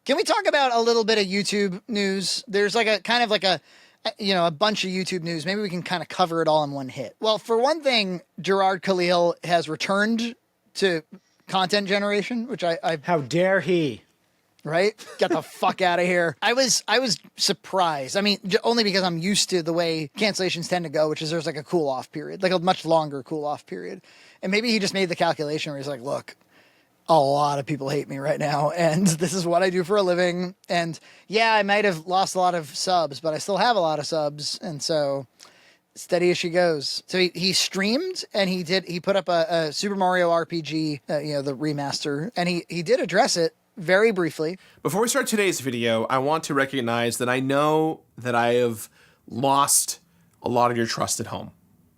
Can we talk about a little bit of YouTube news? There's like a kind of like a bunch of YouTube news. Maybe we can kind of cover it all in one hit. Well, for one thing, Jirard Khalil has returned to content generation, which I how dare he? Right? Get the fuck out of here. I was surprised. I mean, only because I'm used to the way cancellations tend to go, which is there's like a cool off period, like a much longer cool off period. And maybe he just made the calculation where he's like, look, a lot of people hate me right now, and this is what I do for a living. And yeah, I might have lost a lot of subs, but I still have a lot of subs. And so steady as she goes. So he streamed, and he put up a Super Mario RPG, the remaster, and he did address it very briefly. Before we start today's video, I want to recognize that I know that I have lost a lot of your trust at home.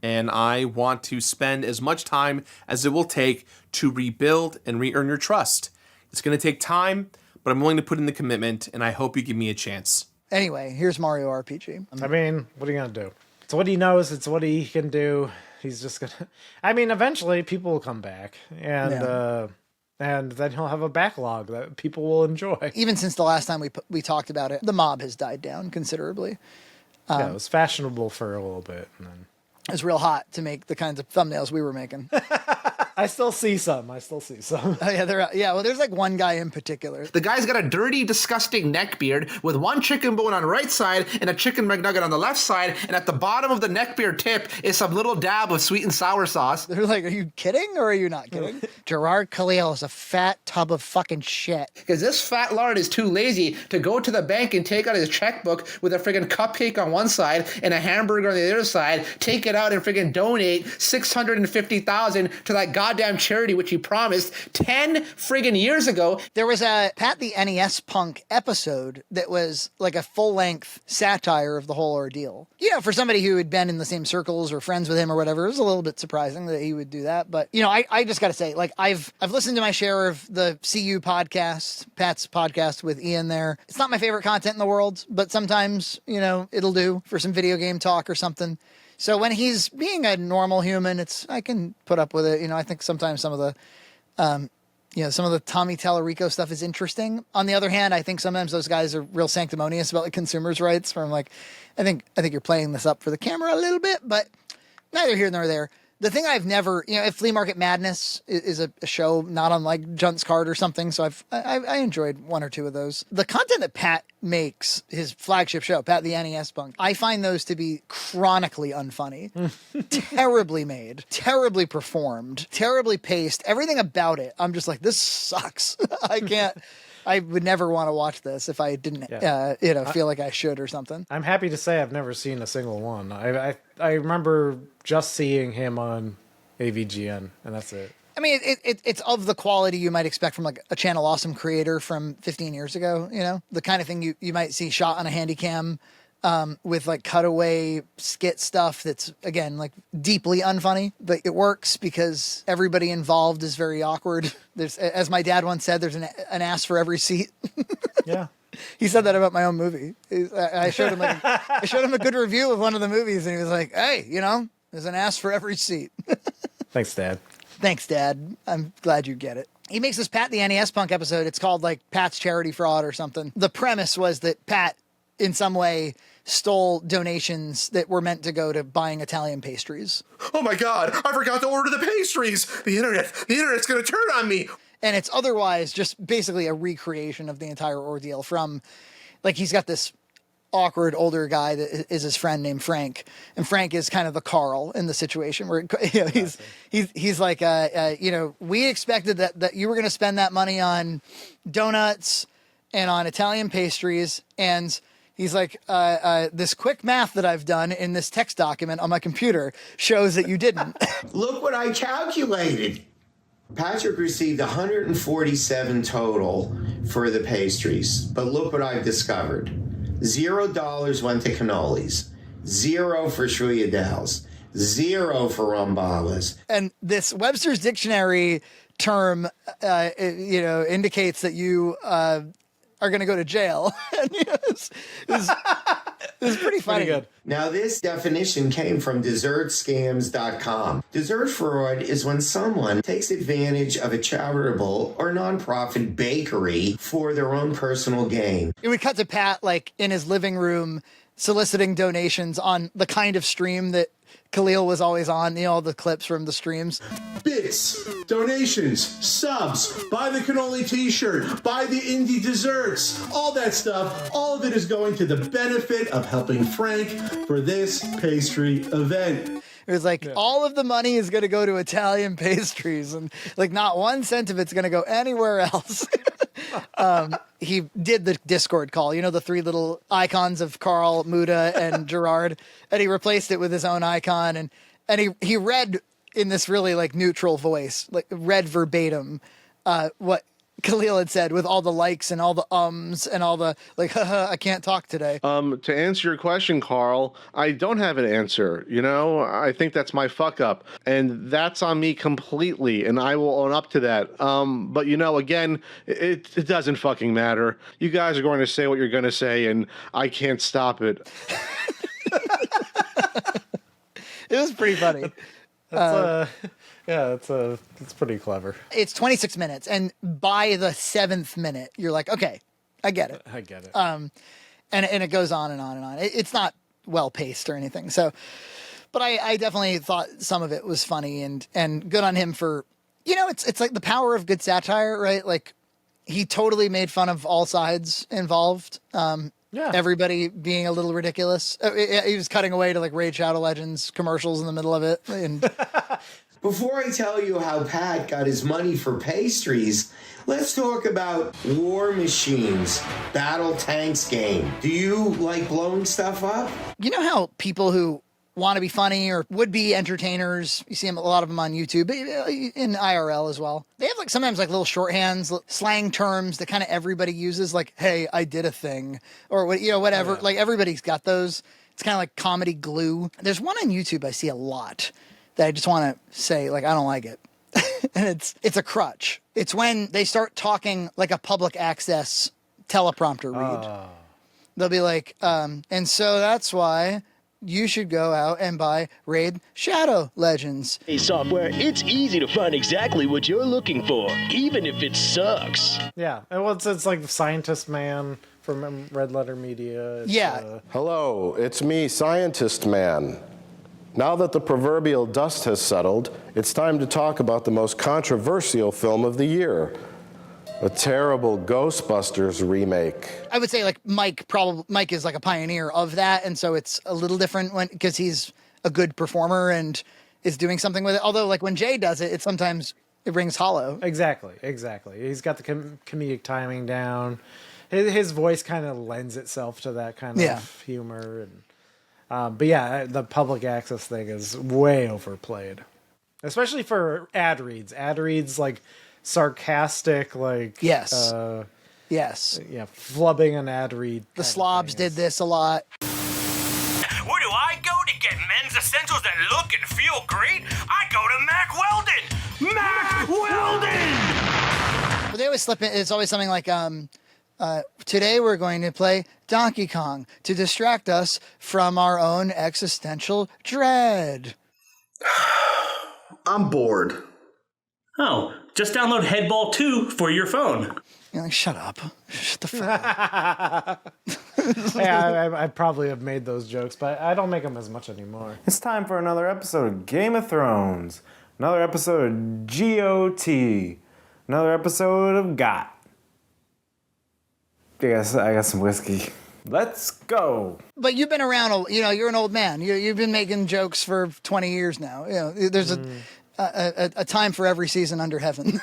And I want to spend as much time as it will take to rebuild and re-earn your trust. It's going to take time, but I'm willing to put in the commitment, and I hope you give me a chance. Anyway, here's Mario RPG. I mean, what are you going to do? It's what he knows. It's what he can do. He's just going to... I mean, eventually people will come back, and then he'll have a backlog that people will enjoy. Even since the last time we talked about it, the mob has died down considerably. Yeah, it was fashionable for a little bit, and then... It was real hot to make the kinds of thumbnails we were making. I still see some. Oh yeah, well, there's like one guy in particular. The guy's got a dirty, disgusting neck beard with one chicken bone on the right side and a chicken McNugget on the left side, and at the bottom of the neck beard tip is some little dab of sweet and sour sauce. They're like, are you kidding or are you not kidding? Jirard Khalil is a fat tub of fucking shit. Because this fat lard is too lazy to go to the bank and take out his checkbook with a friggin' cupcake on one side and a hamburger on the other side, take it out and friggin' donate $650,000 to that goddamn charity which he promised 10 friggin' years ago. There was a Pat the NES Punk episode that was like a full-length satire of the whole ordeal. You know, for somebody who had been in the same circles or friends with him or whatever, it was a little bit surprising that he would do that. But, you know, I just got to say, like, I've listened to my share of the CU podcast, Pat's podcast with Ian there. It's not my favorite content in the world, but sometimes, you know, it'll do for some video game talk or something. So when he's being a normal human, I can put up with it. You know, I think sometimes some of the, some of the Tommy Tallarico stuff is interesting. On the other hand, I think sometimes those guys are real sanctimonious about like consumers' rights. Where I'm like, I think you're playing this up for the camera a little bit, but neither here nor there. The thing I've never, if Flea Market Madness is a show not unlike Junt's Card or something, so I enjoyed one or two of those. The content that Pat makes, his flagship show, Pat the NES Punk, I find those to be chronically unfunny, terribly made, terribly performed, terribly paced, everything about it. I'm just like, this sucks. I would never want to watch this if I didn't, feel like I should or something. I'm happy to say I've never seen a single one. I remember just seeing him on AVGN, and that's it. I mean, it's of the quality you might expect from like a Channel Awesome creator from 15 years ago, you know? The kind of thing you might see shot on a Handycam with like cutaway skit stuff that's, again, like deeply unfunny. But it works because everybody involved is very awkward. There's, as my dad once said, there's an ass for every seat. Yeah. He said that about my own movie. I showed him a good review of one of the movies, and he was like, hey, you know, there's an ass for every seat. Thanks, Dad. Thanks, Dad. I'm glad you get it. He makes this Pat the NES Punk episode. It's called like Pat's Charity Fraud or something. The premise was that Pat, in some way, stole donations that were meant to go to buying Italian pastries. Oh my God, I forgot to order the pastries. The internet's going to turn on me. And it's otherwise just basically a recreation of the entire ordeal from, like, he's got this awkward older guy that is his friend named Frank, and Frank is kind of the Carl in the situation where he's like we expected that you were going to spend that money on donuts and on Italian pastries, and he's like this quick math that I've done in this text document on my computer shows that you didn't. Look what I calculated. Patrick received 147 total for the pastries, but look what I've discovered. $0 went to cannolis, 0 for Shruyadels, 0 for Rambalas. And this Webster's Dictionary term, indicates that you are going to go to jail. It was pretty funny. Pretty good. Now, this definition came from desertscams.com. Dessert fraud is when someone takes advantage of a charitable or nonprofit bakery for their own personal gain. It would cut to Pat, like, in his living room, soliciting donations on the kind of stream that Khalil was always on, all the clips from the streams. Bits, donations, subs, buy the cannoli t-shirt, buy the indie desserts, all that stuff. All of it is going to the benefit of helping Frank for this pastry event. It was like, all of the money is going to go to Italian pastries, and like not 1 cent of it's going to go anywhere else. He did the Discord call, the 3 little icons of Carl, Muda, and Jirard, and he replaced it with his own icon, and he read in this really like neutral voice, like read verbatim what Khalil had said with all the likes and all the ums and all the like, haha, I can't talk today. To answer your question, Carl, I don't have an answer. I think that's my fuck up, and that's on me completely, and I will own up to that. But again, it doesn't fucking matter. You guys are going to say what you're going to say, and I can't stop it. It was pretty funny. It's pretty clever. It's 26 minutes, and by the 7th minute, you're like, okay, I get it. I get it. And it goes on and on and on. It's not well paced or anything. So, but I definitely thought some of it was funny and good on him for, it's like the power of good satire, right? Like he totally made fun of all sides involved. Everybody being a little ridiculous. He was cutting away to like Raid Shadow Legends commercials in the middle of it. And Before I tell you how Pat got his money for pastries, let's talk about War Machines, Battle Tanks game. Do you like blowing stuff up? you know how people who want to be funny or would be entertainers, you see them, a lot of them on YouTube, but in IRL as well. They have like sometimes like little shorthands, slang terms that kind of everybody uses, like, hey, I did a thing, or whatever. Oh, yeah. Like everybody's got those. It's kind of like comedy glue. There's one on YouTube I see a lot that I just want to say, like, I don't like it. And it's a crutch. It's when they start talking like a public access teleprompter read. They'll be like, and so that's why you should go out and buy Raid Shadow Legends. Hey, software, it's easy to find exactly what you're looking for, even if it sucks. Yeah, it's like the Scientist Man from Red Letter Media. Hello, it's me, Scientist Man. Now that the proverbial dust has settled, it's time to talk about the most controversial film of the year. A terrible Ghostbusters remake. I would say like Mike is like a pioneer of that, and so it's a little different because he's a good performer and is doing something with it. Although like when Jay does it, sometimes it rings hollow. Exactly. He's got the comedic timing down. His voice kind of lends itself to that kind of humor. And but yeah, the public access thing is way overplayed, especially for ad reads. Ad reads like sarcastic, like yes, flubbing an ad read. The slobs did this a lot. Where do I go to get men's essentials that look and feel great? I go to Mac Weldon. Mac Weldon. But they always slip in. It's always something like today we're going to play Donkey Kong to distract us from our own existential dread. I'm bored. Oh, just download Headball 2 for your phone. You're like, shut up. Shut the fuck up. Yeah, I probably have made those jokes, but I don't make them as much anymore. It's time for another episode of Game of Thrones. Another episode of GOT. Another episode of GOT. I got some whiskey. Let's go. But you've been around, you're an old man. You've been making jokes for 20 years now. There's a time for every season under heaven.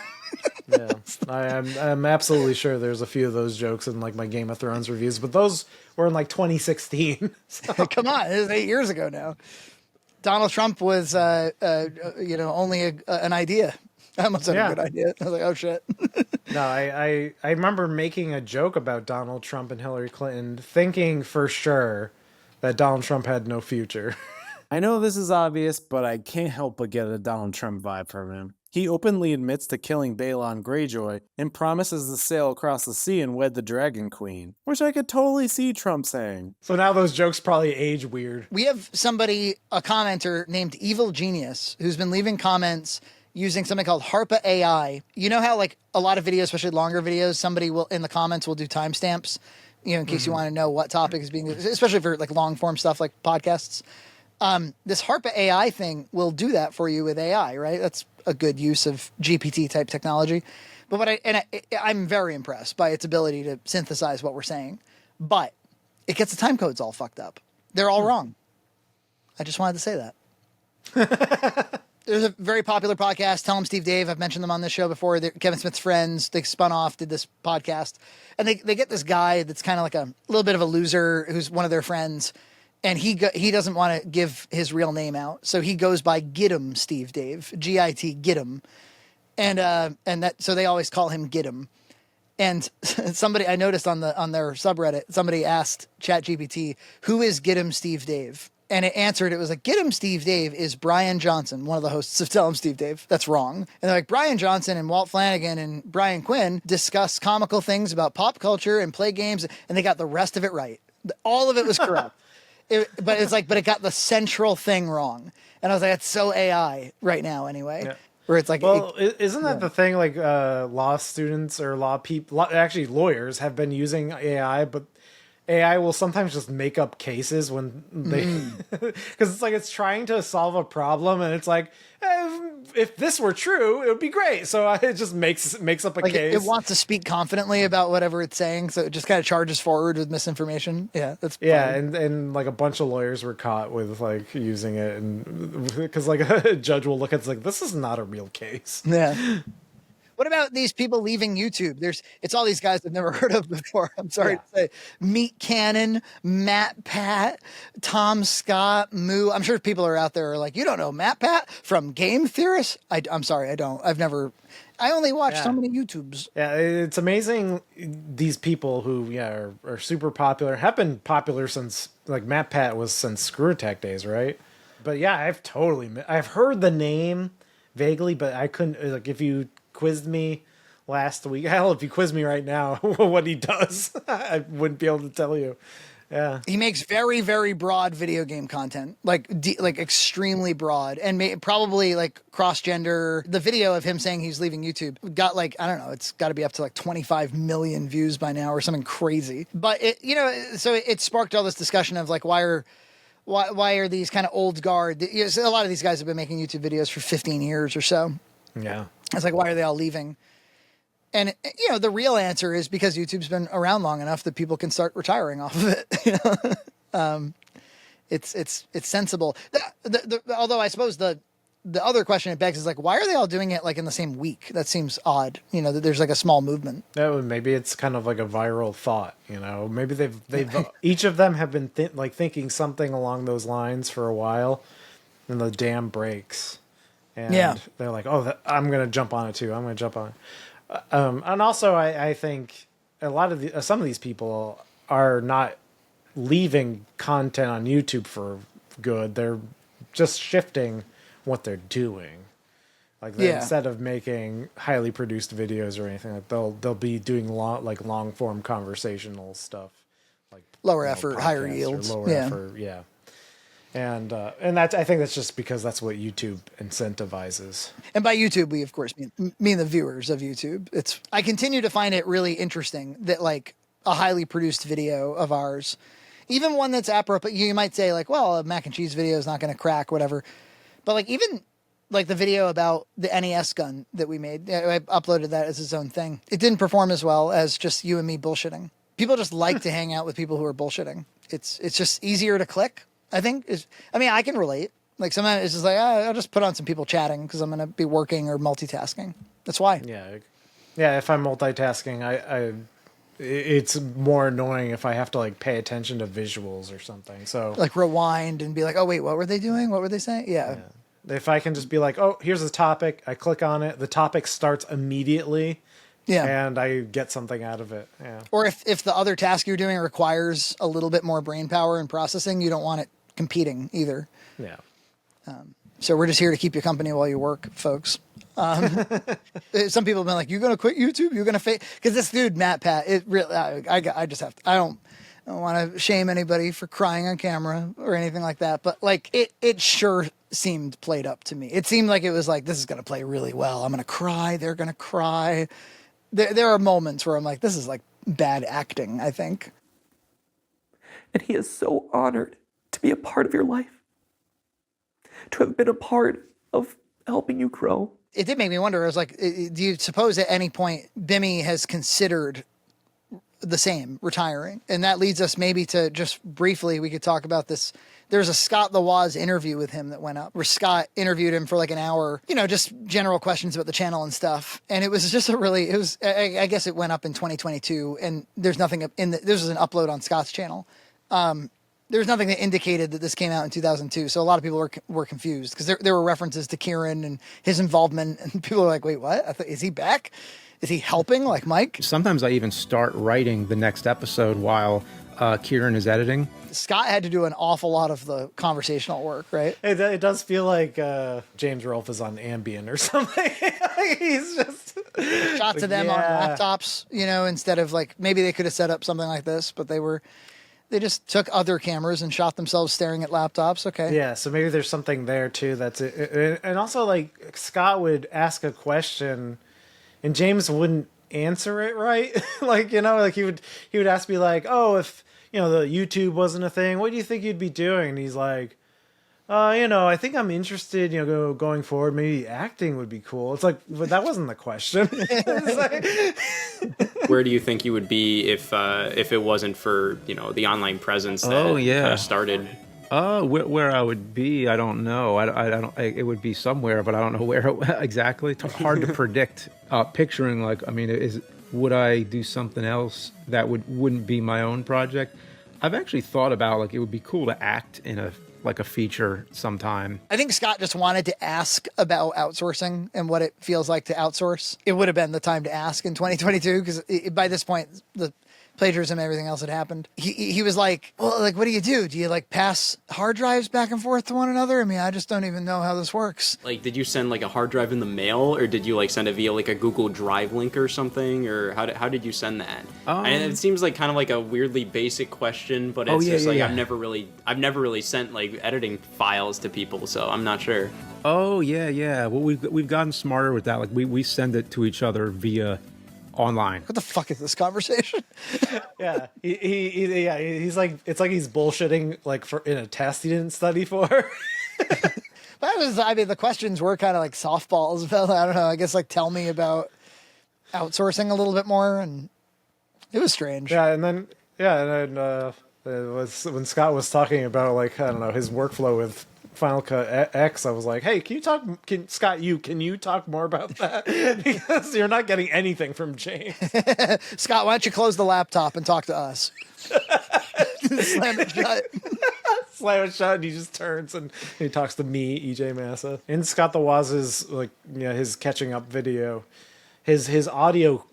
Yeah, I'm absolutely sure there's a few of those jokes in like my Game of Thrones reviews, but those were in like 2016. So. Come on, it was 8 years ago now. Donald Trump was, only an idea. I almost had a good idea. I was like, oh shit. No, I remember making a joke about Donald Trump and Hillary Clinton, thinking for sure that Donald Trump had no future. I know this is obvious, but I can't help but get a Donald Trump vibe from him. He openly admits to killing Balon Greyjoy and promises to sail across the sea and wed the Dragon Queen, which I could totally see Trump saying. So now those jokes probably age weird. We have somebody, a commenter named Evil Genius, who's been leaving comments using something called Harpa AI. You know how like a lot of videos, especially longer videos, somebody will in the comments will do timestamps, you know, in case you want to know what topic is being, especially for like long form stuff like podcasts. This Harpa AI thing will do that for you with AI, right? That's a good use of GPT type technology. But I'm very impressed by its ability to synthesize what we're saying. But it gets the time codes all fucked up. They're all wrong. I just wanted to say that. There's a very popular podcast, Tell 'em Steve Dave. I've mentioned them on this show before. They're Kevin Smith's friends. They spun off, did this podcast. And they get this guy that's kind of like a little bit of a loser who's one of their friends. And he doesn't want to give his real name out. So he goes by Git'em Steve Dave, G-I-T, Git'em. So they always call him Git'em. And somebody, I noticed on their subreddit, somebody asked ChatGPT, who is Git'em Steve Dave? And it answered, it was like, Git'em Steve Dave is Brian Johnson, one of the hosts of Tell 'em Steve Dave. That's wrong. And they're like, Brian Johnson and Walt Flanagan and Brian Quinn discuss comical things about pop culture and play games. And they got the rest of it right. All of it was correct. But it got the central thing wrong. And I was like, that's so AI right now anyway. Yeah. Where it's like, well, isn't that the thing? Like law students or actually lawyers have been using AI, but AI will sometimes just make up cases when they, because it's like it's trying to solve a problem, and it's like, if this were true, it would be great. So it just makes up a case. It wants to speak confidently about whatever it's saying, so it just kind of charges forward with misinformation. Yeah, that's funny. Yeah, and like a bunch of lawyers were caught with like using it, and because like a judge will look at it's like, this is not a real case. Yeah. What about these people leaving YouTube? It's all these guys I've never heard of before. I'm sorry to say. Meat Cannon, Matt Pat, Tom Scott, Moo. I'm sure people are out there are like, you don't know Matt Pat from Game Theorist? I'm sorry, I don't. I only watch so many YouTubes. Yeah, it's amazing. These people who are super popular, have been popular since, like Matt Pat was since Screw Attack days, right? But yeah, I've heard the name vaguely, but I couldn't, like if you quizzed me last week, hell, if you quiz me right now what he does, I wouldn't be able to tell you. Yeah, he makes very, very broad video game content, like extremely broad, and probably like cross gender. The video of him saying he's leaving YouTube got like, I don't know, it's got to be up to like 25 million views by now or something crazy. But it sparked all this discussion of like, why are these kind of old guard? A lot of these guys have been making YouTube videos for 15 years or so. Yeah. It's like, why are they all leaving? And, the real answer is because YouTube's been around long enough that people can start retiring off of it. It's sensible. Although I suppose the other question it begs is like, why are they all doing it like in the same week? That seems odd, that there's like a small movement. Maybe it's kind of like a viral thought, maybe they've each of them have been thinking something along those lines for a while, and the dam breaks. And they're like, oh, I'm going to jump on it too. I'm going to jump on it. And also I think a lot of some of these people are not leaving content on YouTube for good. They're just shifting what they're doing. Like instead of making highly produced videos or anything, like they'll be doing long form conversational stuff, like lower effort, higher yields, lower effort. Yeah. And that's, I think that's just because that's what YouTube incentivizes. And by YouTube, we of course mean the viewers of YouTube. I continue to find it really interesting that like a highly produced video of ours, even one that's apropos, you might say like, well, a mac and cheese video is not going to crack, whatever. But like even like the video about the NES gun that we made, I uploaded that as its own thing. It didn't perform as well as just you and me bullshitting. People just like to hang out with people who are bullshitting. It's just easier to click. I think I can relate. Like sometimes it's just like, I'll just put on some people chatting because I'm going to be working or multitasking. That's why. Yeah. If I'm multitasking, it's more annoying if I have to like pay attention to visuals or something. So like rewind and be like, oh wait, what were they doing? What were they saying? Yeah. If I can just be like, oh, here's the topic. I click on it. The topic starts immediately. Yeah. And I get something out of it. Yeah. Or if the other task you're doing requires a little bit more brain power and processing, you don't want it competing either. Yeah. So we're just here to keep you company while you work, folks. Some people have been like, "You're gonna quit YouTube? You're gonna fake?" Because this dude, Matt Pat, it really, I just have to. I don't want to shame anybody for crying on camera or anything like that, but like it sure seemed played up to me. It seemed like it was like, this is gonna play really well. I'm gonna cry. They're gonna cry. There are moments where I'm like, this is like bad acting, I think. And he is so honored to be a part of your life, to have been a part of helping you grow. It did make me wonder. I was like, do you suppose at any point Bimmy has considered the same, retiring? And that leads us maybe to just briefly, we could talk about this. There's a Scott the Woz interview with him that went up where Scott interviewed him for like an hour, just general questions about the channel and stuff. And it was just I guess it went up in 2022 and there's nothing this was an upload on Scott's channel. There's nothing that indicated that this came out in 2002. So a lot of people were confused because there were references to Kieran and his involvement. And people are like, wait, what? Is he back? Is he helping like Mike? Sometimes I even start writing the next episode while Kieran is editing. Scott had to do an awful lot of the conversational work, right? It does feel like James Rolfe is on Ambien or something. He's just... Shots of them on laptops, instead of like, maybe they could have set up something like this, but they just took other cameras and shot themselves staring at laptops. Okay. Yeah, so maybe there's something there too. And also like Scott would ask a question and James wouldn't answer it right. He would ask me like, oh, if the YouTube wasn't a thing, what do you think you'd be doing? And he's like, I think I'm interested, going forward, maybe acting would be cool. It's like, but that wasn't the question. Where do you think you would be if it wasn't for, the online presence that kind of started? Where I would be, I don't know. It would be somewhere, but I don't know where exactly. It's hard to predict. Picturing would I do something else that wouldn't be my own project? I've actually thought about it would be cool to act in a feature sometime. I think Scott just wanted to ask about outsourcing and what it feels like to outsource. It would have been the time to ask in 2022 because by this point, the plagiarism and everything else had happened. He was like, well, like, what do? Do you like pass hard drives back and forth to one another? I mean, I just don't even know how this works. Like, did you send like a hard drive in the mail or did you send it via like a Google Drive link or something? Or how did you send that? And it seems like kind of like a weirdly basic question, but it's I've never really sent like editing files to people, so I'm not sure. Oh yeah. Well, we've gotten smarter with that. Like we send it to each other via online. What the fuck is this conversation? Yeah, he's like, it's like he's bullshitting like in a test he didn't study for. But the questions were kind of like softballs. But I don't know. I guess like tell me about outsourcing a little bit more, and it was strange. And then it was when Scott was talking about like his workflow with Final Cut X. I was like, hey, can you talk more about that? Because you're not getting anything from James. Scott, why don't you close the laptop and talk to us? Slam it shut. Slam it shut, and he just turns and he talks to me, EJ Massa. In Scott the Woz's his catching up video, his audio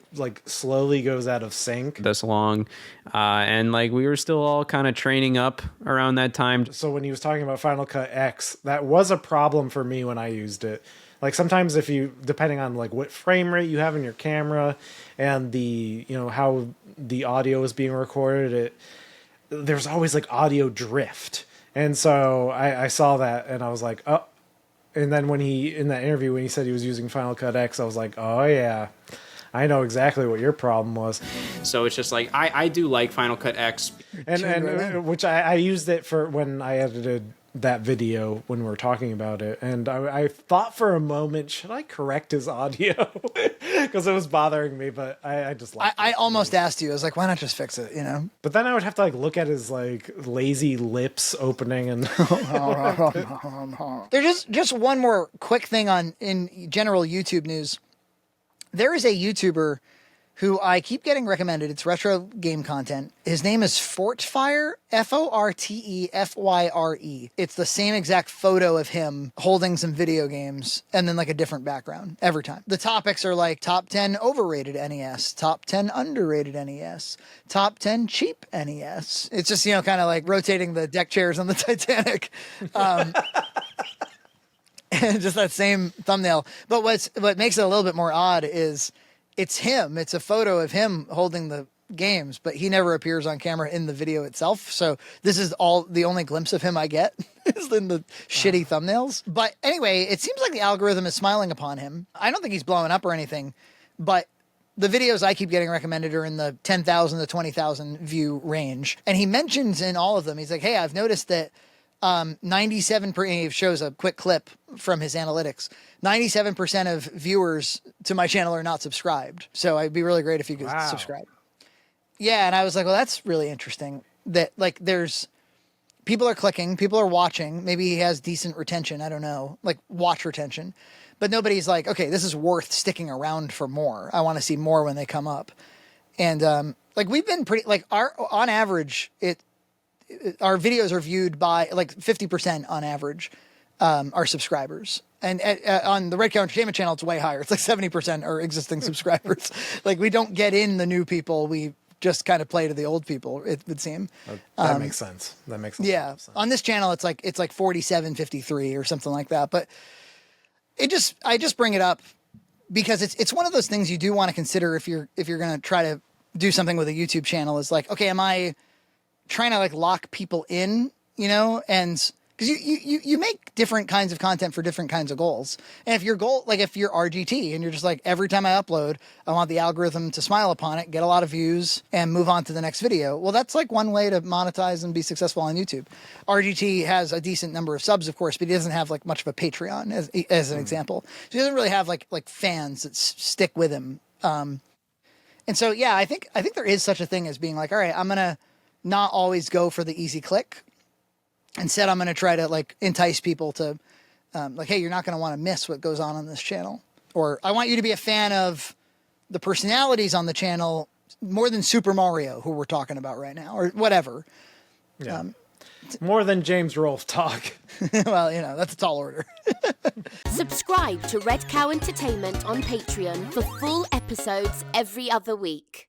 slowly goes out of sync. This long, and we were still all kind of training up around that time. So when he was talking about Final Cut X, that was a problem for me when I used it. Like sometimes if you, depending on what frame rate you have in your camera and the how the audio is being recorded, there's always audio drift. And so I saw that and I was like, oh. And then when in that interview when he said he was using Final Cut X, I was like, oh yeah, I know exactly what your problem was. So it's just I do like Final Cut X. And which I used it for when I edited that video when we were talking about it. And I thought for a moment, should I correct his audio? Because it was bothering me, but I just liked it. I almost asked you. I was like, why not just fix it, But then I would have to look at his lazy lips opening and... There's just one more quick thing in general YouTube news. There is a YouTuber who I keep getting recommended. It's retro game content. His name is Fortefyre, Fortefyre. It's the same exact photo of him holding some video games and then a different background every time. The topics are top 10 overrated NES, top 10 underrated NES, top 10 cheap NES. It's just, kind of rotating the deck chairs on the Titanic. just that same thumbnail. But what makes it a little bit more odd is it's him. It's a photo of him holding the games, but he never appears on camera in the video itself. So this is the only glimpse of him I get is in the shitty thumbnails. But anyway, it seems like the algorithm is smiling upon him. I don't think he's blowing up or anything, but the videos I keep getting recommended are in the 10,000 to 20,000 view range. And he mentions in all of them, he's like, hey, I've noticed that 97%, he shows a quick clip from his analytics. 97% of viewers to my channel are not subscribed. So it'd be really great if you could subscribe. Yeah. And I was like, well, that's really interesting that like there's people are clicking, people are watching. Maybe he has decent retention. I don't know, like watch retention, but nobody's like, okay, this is worth sticking around for more. I want to see more when they come up. And like we've been pretty like on average, our videos are viewed by like 50% on average, are subscribers. And on the Red Cow Entertainment channel, it's way higher. It's like 70% are existing subscribers. Like we don't get in the new people. We just kind of play to the old people, it would seem. That makes sense. That makes a lot of sense. On this channel, it's like 47-53 or something like that. But I just bring it up because it's one of those things you do want to consider if you're going to try to do something with a YouTube channel is like, okay, am I trying to like lock people in, you know? And because you make different kinds of content for different kinds of goals. And if your goal, like if you're RGT and you're just like, every time I upload, I want the algorithm to smile upon it, get a lot of views and move on to the next video. Well, that's like one way to monetize and be successful on YouTube. RGT has a decent number of subs, of course, but he doesn't have like much of a Patreon as an example. So he doesn't really have like fans that stick with him. And so, yeah, I think there is such a thing as being like, all right, I'm going to not always go for the easy click. Instead, I'm going to try to like entice people to like, hey, you're not going to want to miss what goes on this channel. Or I want you to be a fan of the personalities on the channel more than Super Mario, who we're talking about right now, or whatever. Yeah. More than James Rolfe talk. Well, you know, that's a tall order. Subscribe to Red Cow Entertainment on Patreon for full episodes every other week.